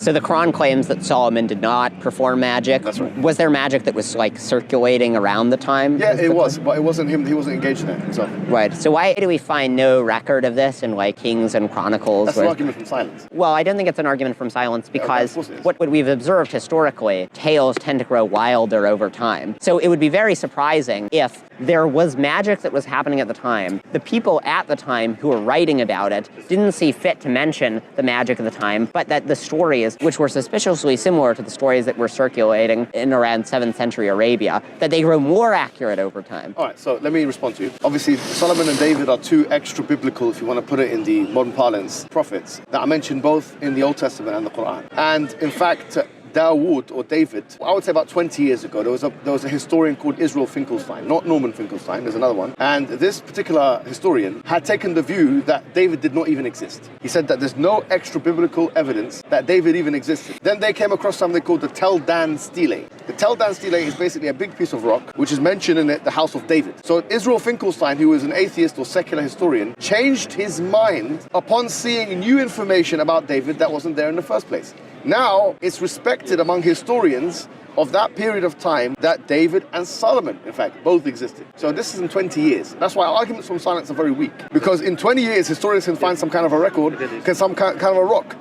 So the Quran claims that Solomon did not perform magic. That's right. Was there magic that was like circulating around the time? Yeah, it was, but it wasn't him. He wasn't engaged in it himself. Right. So why do we find no record of this in like Kings and Chronicles? That's an argument from silence. Well, I don't think it's an argument from silence because of course it is. what we've observed historically, tales tend to grow wilder over time. So it would be very surprising if there was magic that was happening at the time. The people at the time who were writing about it didn't see fit to mention the magic of the time, but that the stories, which were suspiciously similar to the stories that were circulating in around 7th century Arabia, that they grow more accurate over time. All right, so let me respond to you. Obviously, Solomon and David are two extra-biblical, if you want to put it in the modern parlance, prophets that are mentioned both in the Old Testament and the Quran. And in fact, Dawood, or David, I would say about 20 years ago, there was a historian called Israel Finkelstein, not Norman Finkelstein, there's another one. And this particular historian had taken the view that David did not even exist. He said that there's no extra-biblical evidence that David even existed. Then they came across something called the Tel Dan Stele. The Tel Dan Stele is basically a big piece of rock, which is mentioned in it, the House of David. So Israel Finkelstein, who was an atheist or secular historian, changed his mind upon seeing new information about David that wasn't there in the first place. Now, it's respected among historians of that period of time that David and Solomon, in fact, both existed. So this is in 20 years. That's why arguments from silence are very weak. Because in 20 years, historians can find some kind of a record, some kind of a rock.